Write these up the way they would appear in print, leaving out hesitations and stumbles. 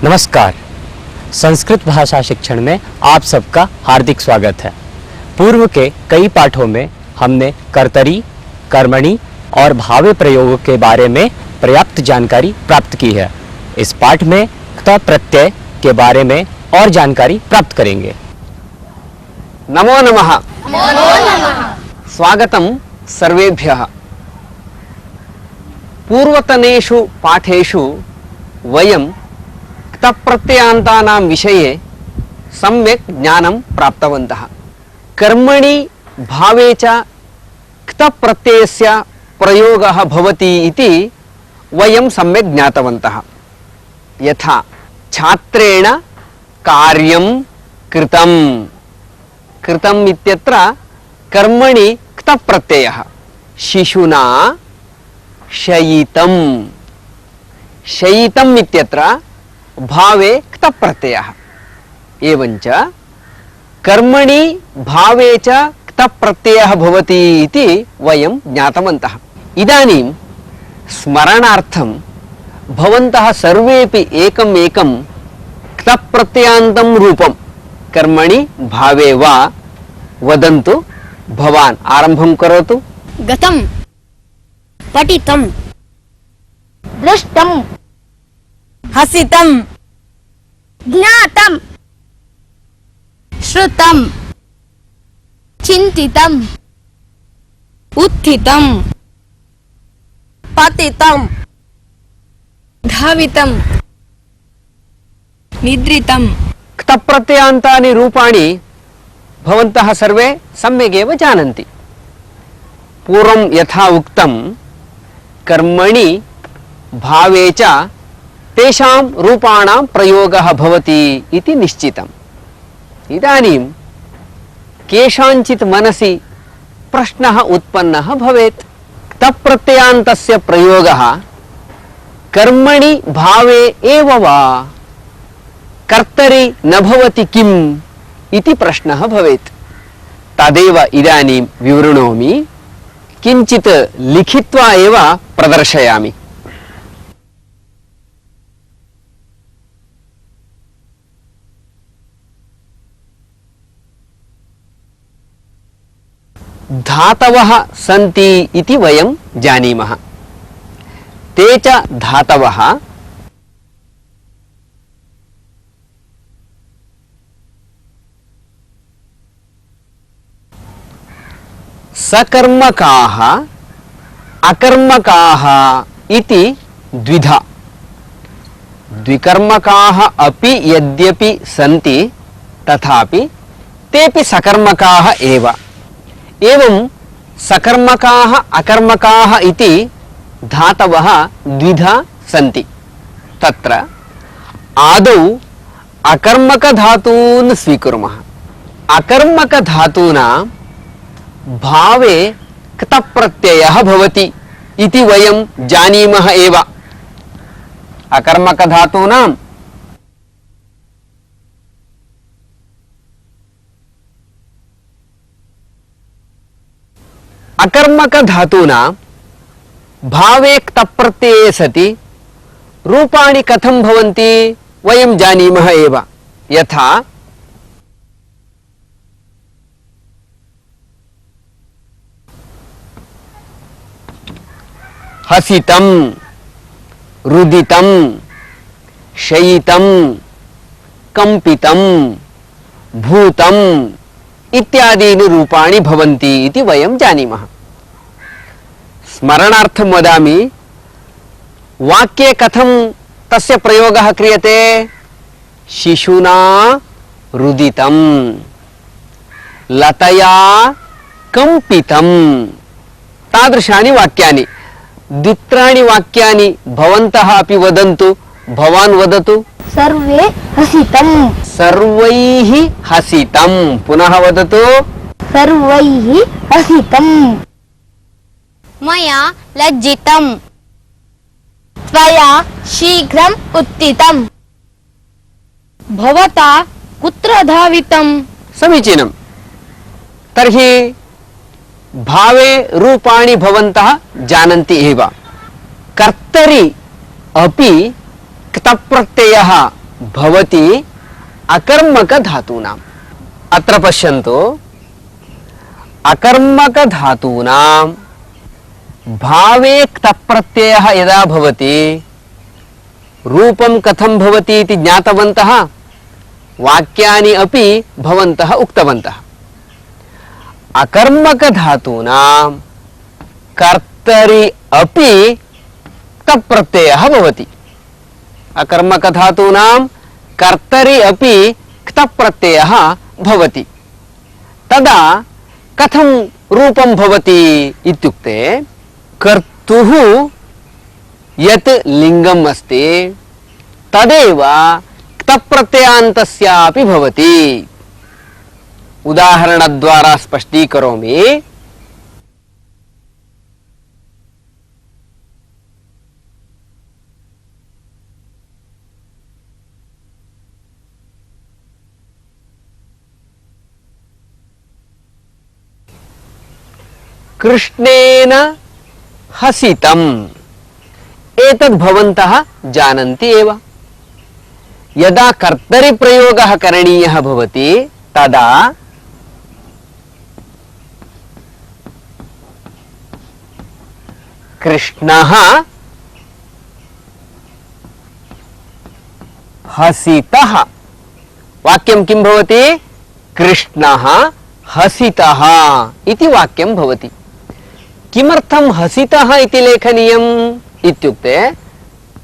नमस्कार। संस्कृत भाषा शिक्षण में आप सबका हार्दिक स्वागत है। पूर्व के कई पाठों में हमने कर्तरी, कर्मणि और भावे प्रयोग के बारे में पर्याप्त जानकारी प्राप्त की है। इस पाठ में क्तः प्रत्यय के बारे में और जानकारी प्राप्त करेंगे। नमो नमः। स्वागतम सर्वेभ्यः। पूर्वतनेषु पाठेषु वयं क्तप्रत्ययान्तानां विषये सम्यक् ज्ञानं प्राप्तवन्तः। कर्मणि भावे च क्तप्रत्ययस्य प्रयोगः भवति इति वयं सम्यक् ज्ञातवन्तः। यथा छात्रेण कार्यं कृतं। कृतम् इत्यत्र कर्मणि क्तप्रत्ययः। शिशुना शयितं। शयितम् इत्यत्र भावे क्तप्रत्ययः। एवञ्च कर्मणि भावे च क्तप्रत्ययः भवति इति वयं ज्ञातवन्तः। इदानीं स्मरणार्थं भवन्तः सर्वेपि एकम् एकं क्तप्रत्ययान्तं रूपं कर्मणि भावे वा वदन्तु। भवान् आरम्भं करोतु। गतं, पठितं, दृष्टं, हसितं, ज्ञातं, श्रुतं, चिन्तितं, उत्थितं, पतितं, धावितं, निद्रितं। क्तप्रत्ययान्तानि रूपाणि भवन्तः सर्वे सम्यगेव जानन्ति। पूर्वं यथा उक्तं कर्मणि भावे च तेषां रूपाणां प्रयोगः भवति इति निश्चितम्। इदानीं केषाञ्चित् मनसि प्रश्नः उत्पन्नः भवेत्। क्तप्रत्ययान्तस्य प्रयोगः कर्मणि भावे एव वा कर्तरि न भवति किम् इति प्रश्नः भवेत्। तदेव इदानीं विवृणोमि। किञ्चित् लिखित्वा एव प्रदर्शयामि। धातवः सन्ति इति वयं जानीमः। ते च धातवः सकर्मकाः अकर्मकाः इति द्विधा। द्विकर्मकाः अपि यद्यपि सन्ति तथापि तेपि सकर्मकाः एव। एवं सकर्मकाः अकर्मकाः इति धातवः द्विधा सन्ति। तत्र आदौ अकर्मकधातून् स्वीकुर्मः। अकर्मकधातूनां भावे क्तप्रत्ययः भवति इति वयं जानीमः एव। अकर्मकधातूनां अकर्मकधातूनां भावे क्तप्रत्यये सति रूपाणि कथं भवन्ति वयं जानीमः एव। यथा हसितं, रुदितं, शयितं, कंपितं, भूतं इत्यादीनि रूपाणि भवन्ति इति वयं जानीमः। स्मरणार्थं वदामि। वाक्ये कथं तस्य प्रयोगः क्रियते? शिशुना रुदितं, लतया कंपितं। तादृशानि वाक्यानि। द्वित्राणि वाक्यानि भवन्तः अपि वदन्तु। भवान् वदतु। सर्वे हसितं। सर्वैः हसितं। पुनः वदतु। सर्वैः हसितं। मया लज्जितं। त्वया शीघ्रम् उत्थितं। भवता कुत्र धावितं? समीचीनं। तर्हि भावे रूपाणि भवन्तः जानन्ति एव। कर्तरि अपि क्तप्रत्ययः भवति अकर्मक धातूनाम्। अत्र पश्यन्तु, अकर्मक धातूनां भावे क्तः प्रत्ययः यदा भवति रूपं कथं भवति इति ज्ञातवन्तः, वाक्यानि अपि भवन्तः उक्तवन्तः। अकर्मक धातूनां कर्तरि अपि क्तः प्रत्ययः भवति। अकर्मक धातूनां कर्तरि अपि क्तः प्रत्ययः भवति। तदा कथं रूपं भवति इत्युक्ते, कर्तुः यत् लिङ्गम् अस्ति तदेव क्तः प्रत्ययान्तस्यापि भवति। उदाहरणद्वारा स्पष्टीकरोमि। कृष्णेन हसितम्, एतद् भवन्तः जानन्ति एव। यदा कर्तरि प्रयोगः करणीयः भवति तदा कृष्णः हसितः, वाक्यं किं भवति? कृष्णः हसितः इति वाक्यं भवति। किमर्थं हसितः इति लेखनीयम् इत्युक्ते,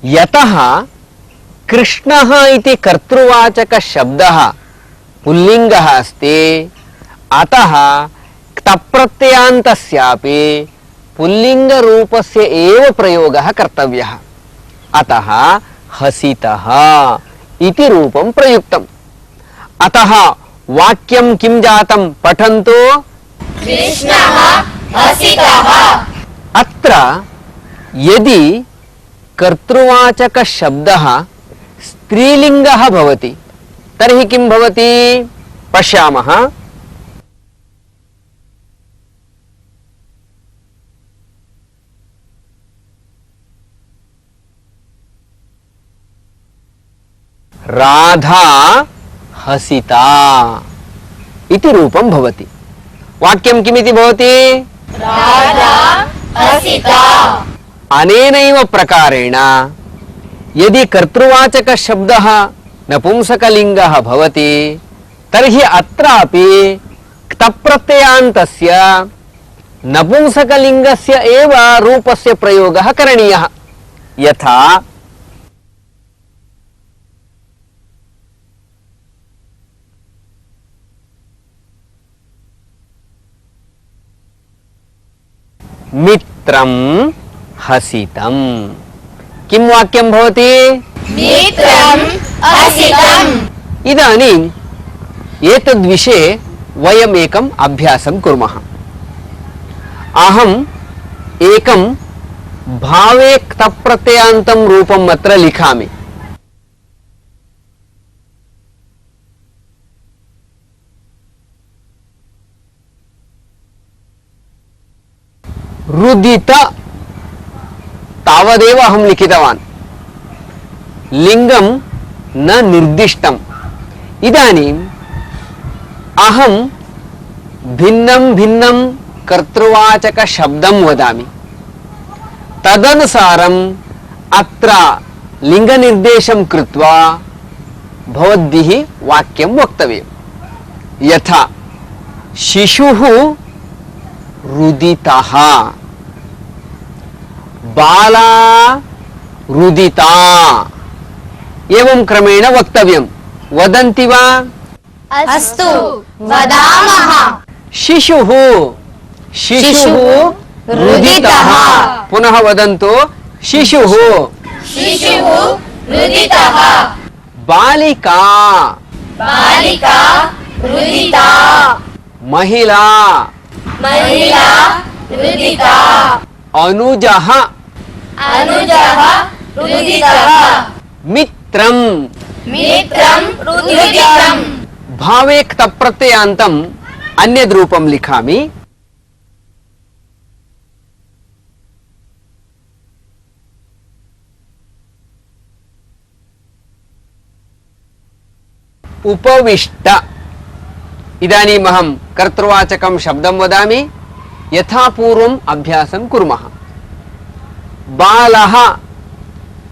यतः कृष्णः इति कर्तृवाचक शब्दः पुल्लिङ्गः अस्ति, अतः क्तप्रत्ययान्तस्यापि पुल्लिङ्गरूपस्य एव प्रयोगः कर्तव्यः। अतः हसितः इति रूपं प्रयुक्तम्। अतः वाक्यं किं जातं पठन्तु। कृष्णः हसितः। अत्र यदि कर्तृवाचक शब्दः स्त्रीलिङ्गः भवति तर्हि किं भवति पश्यामः। राधा हसिता इति रूपं भवति। वाक्यं किमिति भवति? राधा हसिता। अनेनैव प्रकारेण यदि कर्तृवाचक शब्दः नपुंसकलिङ्गः भवति तर्हि अत्रापि क्तप्रत्ययान्तस्य नपुंसकलिङ्गस्य एव रूपस्य प्रयोगः करणीयः। यथा मित्रं हसितम्। किं वाक्यं भवति? मित्रं हसितम्। इदानीम् एतद्विषये वयम् एकम् अभ्यासं कुर्मः। अहम् एकं भावे क्तप्रत्ययान्तं रूपम् अत्र लिखामि। रुदित तावदेव अहं लिखितवान्, लिङ्गं न निर्दिष्टम्। इदानीम् अहं भिन्नं भिन्नं कर्तृवाचक शब्दं वदामि, तदनुसारम् अत्र लिङ्गनिर्देशं कृत्वा भवद्भिः वाक्यं वक्तव्यम्। यथा शिशुः रुदितः, बाला रुदिता, एवं क्रमेण वक्तव्यं। वदन्ति वा? अस्तु वदामः। शिशुः शिशुः रुदितः। पुनः वदन्तु, शिशुः शिशुः रुदितः। बालिका बालिका रुदिता। महिला महिला रुदिता। अनुजः अनुजः रुदितः। मित्रं मित्रं रुदितम्। भावे क्तप्रत्ययान्तम् अन्यद् रूपं लिखामि। उपविष्ट। इदानीम् अहं कर्तृवाचकं शब्दं वदामि, यथा पूर्वम् अभ्यासं कुर्मः। बालः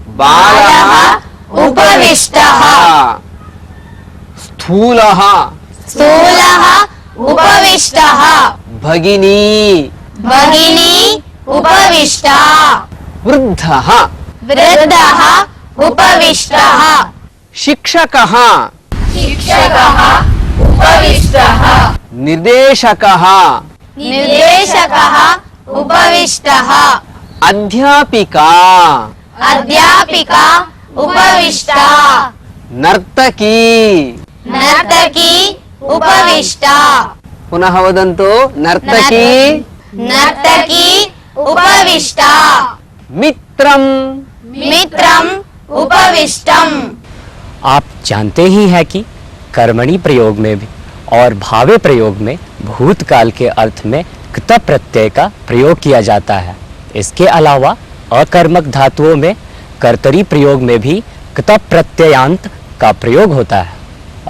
बालः उपविष्टः। स्थूलः स्थूलः उपविष्टः। भगिनी भगिनी उपविष्टा। वृद्धः वृद्धः उपविष्टः। शिक्षकः शिक्षकः उपविष्टः। निर्देशकः निर्देशकः उपविष्टः। अध्यापिका अध्यापिका उपविष्टा। नर्तकी नर्तकी उपविष्टा। पुनः वदन्तु, नर्तकी नर्तकी उपविष्टा। मित्रं मित्रम् उपविष्टम्। आप जानते ही हैं कि कर्मणि प्रयोग में भी और भावे प्रयोग में भूतकाल के अर्थ में कृत प्रत्यय का प्रयोग किया जाता है। इसके अलावा अकर्मक धातुओं में कर्तरी प्रयोग में भी कृत प्रत्ययांत का प्रयोग होता है।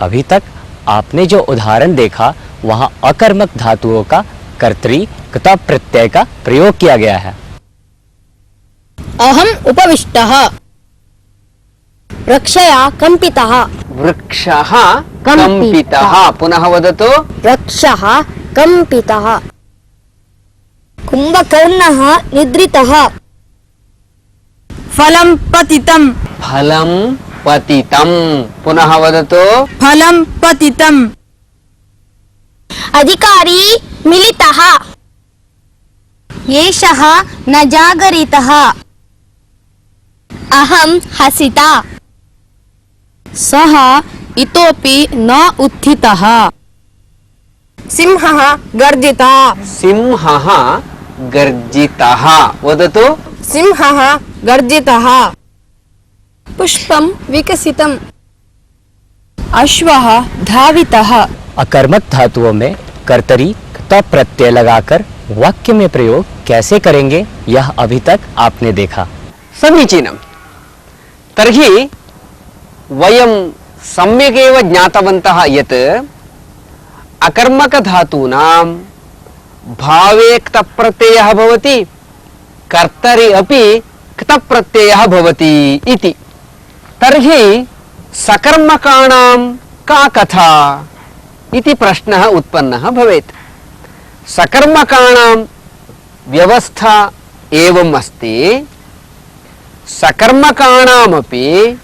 अभी तक आपने जो उदाहरण देखा वहाँ अकर्मक धातुओं का कर्तरी कृत प्रत्यय का प्रयोग किया गया है। अहम् उपविष्टः। रक्षया कम्पितः। वृक्षः कंपितः। पुनः वदतु, वृक्षः कम्पितः। कुम्भकर्णः निद्रितः। फलं पतितम्। फलं पतितं। पुनः वदतु, फलं पतितम्। अधिकारी मिलितः। एषः न जागरितः। अहं हसिता। सः इतोपि न उत्थितः। सिंहः गर्जितः। सिंहः गर्जितः। वदतु, सिंहः गर्जितः। पुष्पं विकसितम्। अश्वः धावितः। अकर्मक धातुओं में कर्तरी कृत प्रत्यय लगाकर वाक्य में प्रयोग कैसे करेंगे, यह अभी तक आपने देखा। समीचीनं। तर्हि वयं सम्यगेव ज्ञातवन्तः यत् अकर्मकधातूनां भावे क्तप्रत्ययः भवति, कर्तरि अपि क्तप्रत्ययः भवति इति। तर्हि सकर्मकाणां का कथा इति प्रश्नः उत्पन्नः भवेत्। सकर्मकाणां व्यवस्था एवम् अस्ति, सकर्मकाणामपि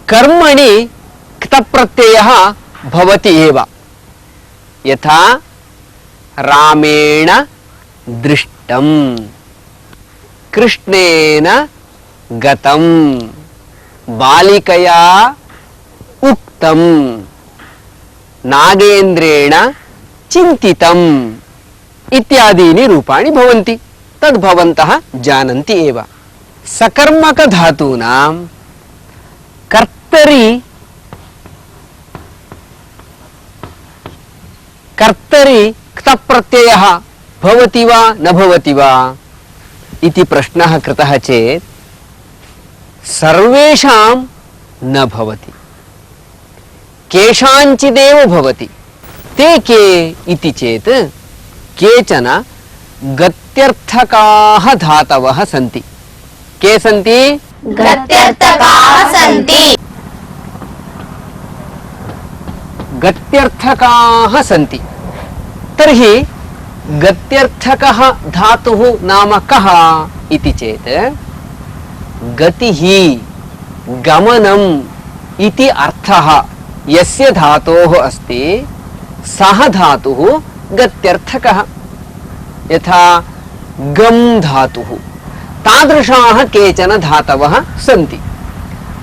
कर्मणि क्तप्रत्ययः भवति एव। यथा रामेण दृष्टं, कृष्णेन गतं, बालिकया उक्तं, नागेन्द्रेण चिन्तितम् इत्यादीनि रूपाणि भवन्ति। तद् भवन्तः जानन्ति एव। सकर्मकधातूनां कर्तरि क्तप्रत्ययः भवति वा न भवति वा इति प्रश्नः कृतः चेत् सर्वेषां न भवति, केषाञ्चिदेव भवति। ते के इति चेत् केचन गत्यर्थकाः धातवः सन्ति। के सन्ति? गत्यर्थकाः सन्ति। गत्यर्थकाः सन्ति। तर्हि गत्यर्थकः धातुः नाम कः इति चेत् गतिः, गमनम् इति अर्थः यस्य धातोः अस्ति सः धातुः गत्यर्थकः। यथा गम् धातुः, तादृशाः केचन धातवः सन्ति।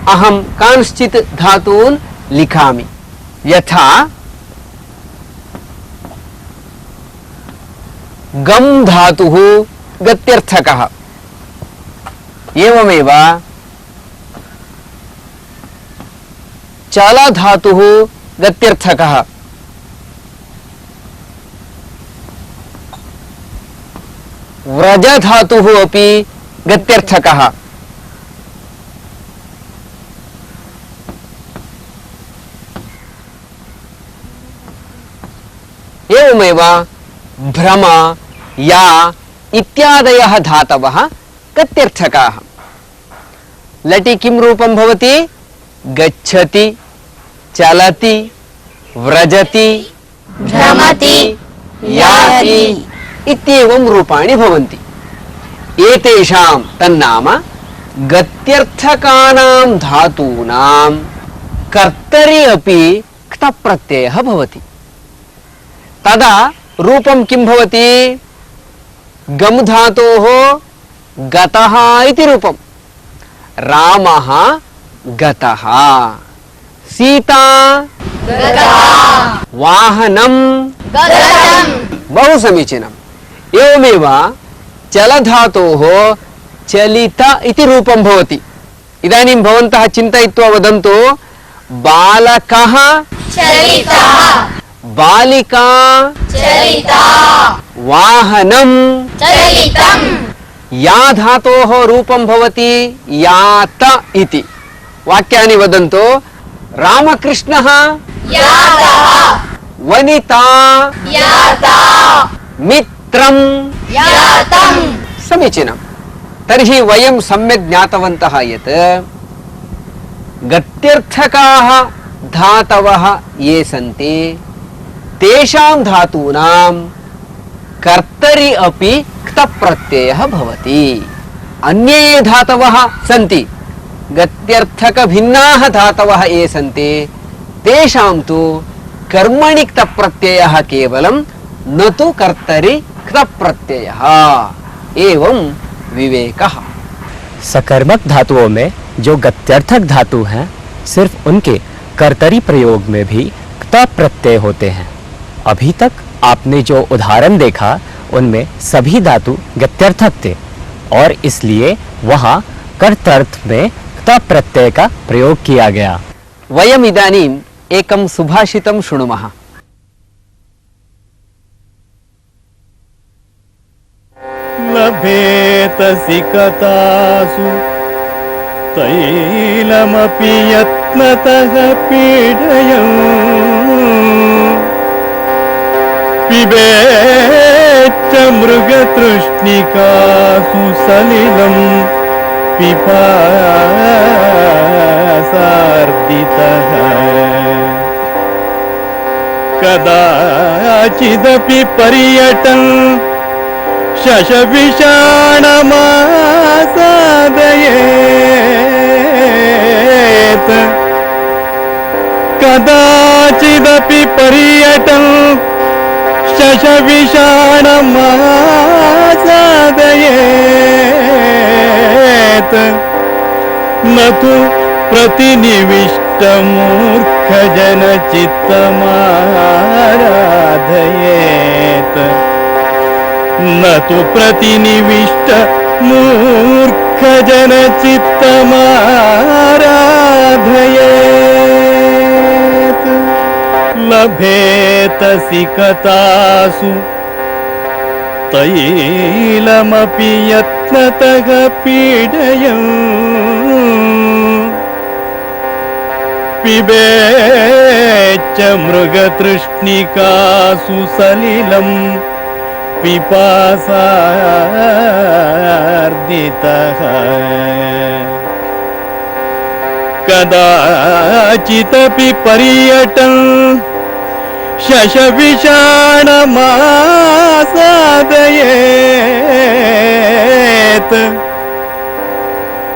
अहं कांश्चित् धातून् लिखामि। यथा गम् धातुः गत्यर्थकः, एवमेव चल धातुः गत्यर्थकः, व्रज धातुः अपि गत्यर्थकः। एवमेव भ्रम या इत्यादयः धातवः गत्यर्थकाः। लटि किं रूपं भवति? गच्छति, चलति, व्रजति, भ्रमति, याति इत्येवं रूपाणि भवन्ति। एतेषां तन्नाम गत्यर्थकानां धातूनां कर्तरि अपि क्तप्रत्ययः भवति। तदा रूपं किं भवति? गम धातोः गतः इति रूपं। रामः गतः, सीता वाहनं गतम्, बहु समीचीनम्। एवमेव चलधातोः चलित इति रूपं भवति। इदानीं भवन्तः चिन्तयित्वा वदन्तु, बालकः चलितः, बालिका चलिता, वाहनं चलितम्, या धातोः रूपं भवति यात इति। वाक्यानि वदन्तु। रामकृष्णः यातः, वनिता याता, मित्रं यातम्। समीचीनं। तर्हि वयं सम्यक् ज्ञातवन्तः यत् गत्यर्थकाः धातवः ये सन्ति तेषां धातूनां कर्तरि अपि क्तप्रत्ययः भवति। अन्ये ये धातवः सन्ति, गत्यर्थकभिन्नाः धातवः ये सन्ति, तेषां तु कर्मणि क्तप्रत्ययः केवलं, न तु कर्तरि क्तप्रत्ययः। एवं विवेकः। सकर्मक धातुओं में जो गत्यर्थक धातु हैं, सिर्फ उनके कर्तरी प्रयोग में भी क्ता प्रत्यय होते हैं। अभी तक आपने जो उदाहरण देखा उनमें सभी धातु गत्यर्थक थे और इसलिए वहाँ कर्तर्थ में क्ता प्रत्यय का प्रयोग किया गया। वयम् इदानीम् एकं सुभाषितं शृणुमः। लभेत सिकतासु तैलमपि यत्नतः पीडयन् पिबेच्च मृगतृष्णिकासु सलिलं पिपासार्दितः कदाचिदपि पर्यटन् शशविषाणमासादयेत् कदाचिदपि पर्यटन् शशविषाणमासादयेत् न तु प्रतिनिविष्टमूर्खजनचित्तमाराधयेत् न तु प्रतिनिविष्टमूर्खजनचित्तमाराधयेत् लभेत सिकतासु तैलमपि यत्नतः पीडयन् पिबेच्च मृगतृष्णिकासु सलिलम् पिपासार्दितः कदाचिदपि पर्यटन् शशविषाणमासादयेत्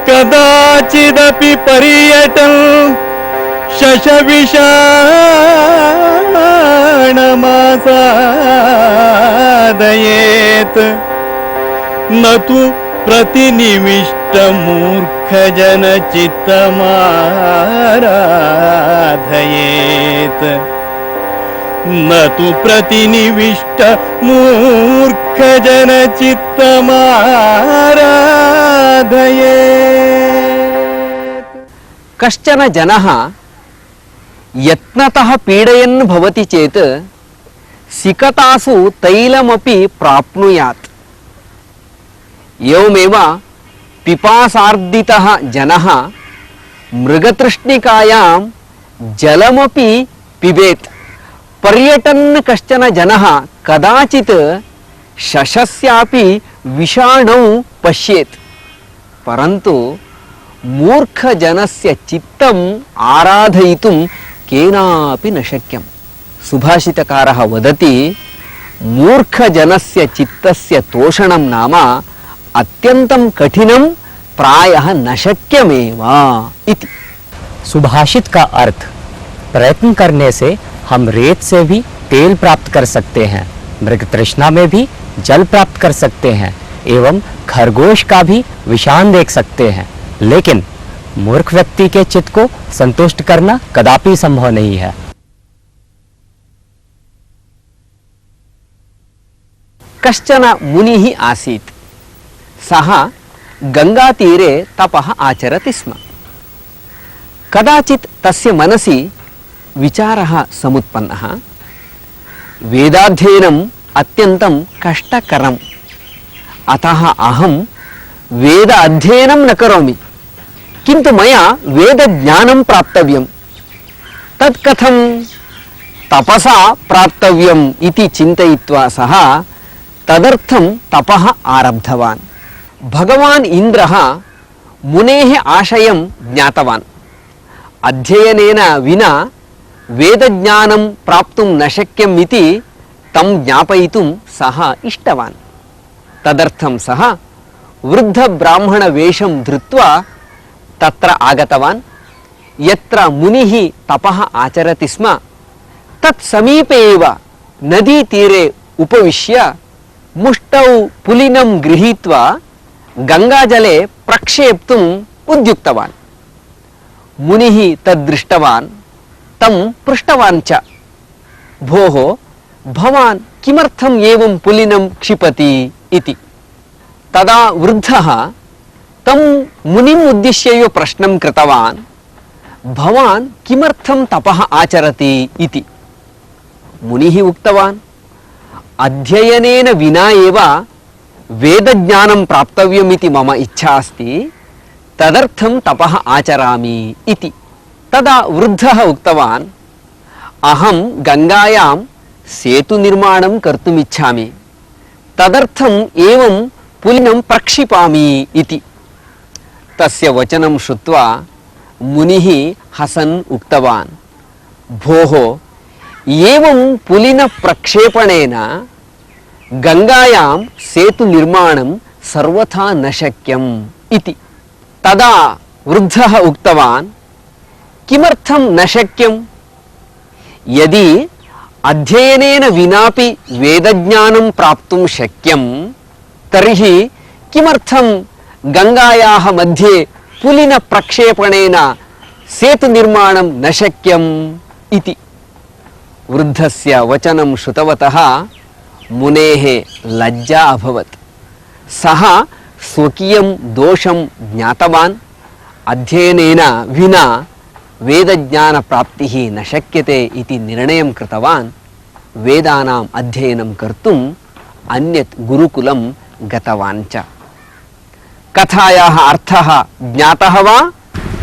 कदाचिदपि पर्यटन् शशविषाणमासादयेत् न तु प्रतिनिविष्टमूर्खजनचित्तमाराधयेत् न तु प्रतिनिविष्टमूर्खजनचित्तमाराधयेत् कश्चन जनः यत्नतः पीडयन् भवति चेत् सिकतासु तैलमपि प्राप्नुयात् एवमेव पिपासार्दितः जनः मृगतृष्णिकायां जलमपि पिबेत्। पर्यटन् कश्चन जनः कदाचित् शशस्यापि विषाणौ पश्येत्, परन्तु मूर्खजनस्य चित्तम् आराधयितुं केनापि न शक्यम्। सुभाषितकारः वदति, मूर्खजनस्य चित्तस्य तोषणं नाम अत्यन्तं कठिनं, प्रायः न शक्यमेव इति। सुभाषित का अर्थ, प्रयत्न करने से हम रेत से भी तेल प्राप्त कर सकते हैं, मृग तृष्णा में भी जल प्राप्त कर सकते हैं एवं खरगोश का भी विषाण देख सकते हैं, लेकिन मूर्ख व्यक्ति के चित्त को संतुष्ट करना कदापि संभव नहीं है। कश्चन मुनिः आसीत्। सः गंगातीरे तपः आचरति स्म। कदाचित् तस्य मनसि विचारः समुत्पन्नः, वेदाध्ययनम् अत्यन्तं कष्टकरम्, अतः अहं वेद अध्ययनं न करोमि, किन्तु मया वेदज्ञानं प्राप्तव्यम्। तत् कथं? तपसा प्राप्तव्यम् इति चिन्तयित्वा सः तदर्थं तपः आरब्धवान्। भगवान् इन्द्रः मुनेः आशयं ज्ञातवान्। अध्ययनेन विना वेदज्ञानं प्राप्तुं न शक्यम् इति तं ज्ञापयितुं सः इष्टवान्। तदर्थं सः वृद्धब्राह्मणवेषं धृत्वा तत्र आगतवान्। यत्र मुनिः तपः आचरति स्म तत् समीपे एव नदीतीरे उपविश्य मुष्टौ पुलिनं गृहीत्वा गंगाजले प्रक्षेप्तुम् उद्युक्तवान्। मुनिः तद्दृष्टवान्, तं पृष्टवान् च, भोः भवान् किमर्थम् एवं पुलिनं क्षिपति इति। तदा वृद्धः तं मुनिम् उद्दिश्य एव प्रश्नं कृतवान्, भवान् किमर्थं तपः आचरति इति। मुनिः उक्तवान्, अध्ययनेन विना एव वेदज्ञानं प्राप्तव्यमिति मम इच्छा अस्ति, तदर्थं तपः आचरामि इति। तदा वृद्धः उक्तवान्, अहं गंगायां सेतुनिर्माणं कर्तुम् इच्छामि, तदर्थम् एवं पुलिनं प्रक्षिपामि इति। तस्य वचनं श्रुत्वा मुनिः हसन् उक्तवान्, भोः एवं पुलिनप्रक्षेपणेन गंगायां सेतुनिर्माणं सर्वथा न शक्यम् इति। तदा वृद्धः उक्तवान्, किमर्थं न शक्यम्? यदि अध्ययनेन विनापि वेदज्ञानं प्राप्तुं शक्यं, तर्हि किमर्थं गंगायाः मध्ये पुलिनप्रक्षेपणेन सेतुनिर्माणं न शक्यम् इति। वृद्धस्य वचनं श्रुतवतः मुनेः लज्जा अभवत्। सः स्वकीयं दोषं ज्ञातवान्। अध्ययनेन विना वेदज्ञानप्राप्तिः न शक्यते इति निर्णयं कृतवान्। वेदानाम् अध्ययनं कर्तुम् अन्यत् गुरुकुलं गतवान् च। कथायाः अर्थः ज्ञातः वा?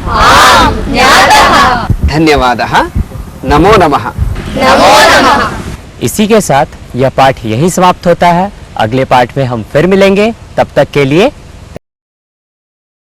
आम्, ज्ञातः। धन्यवादः। नमो नमः। नमो नमः। इसी के साथ यह पाठ यहीं समाप्त होता है। अगले पाठ में हम फिर मिलेंगे, तब तक के लिए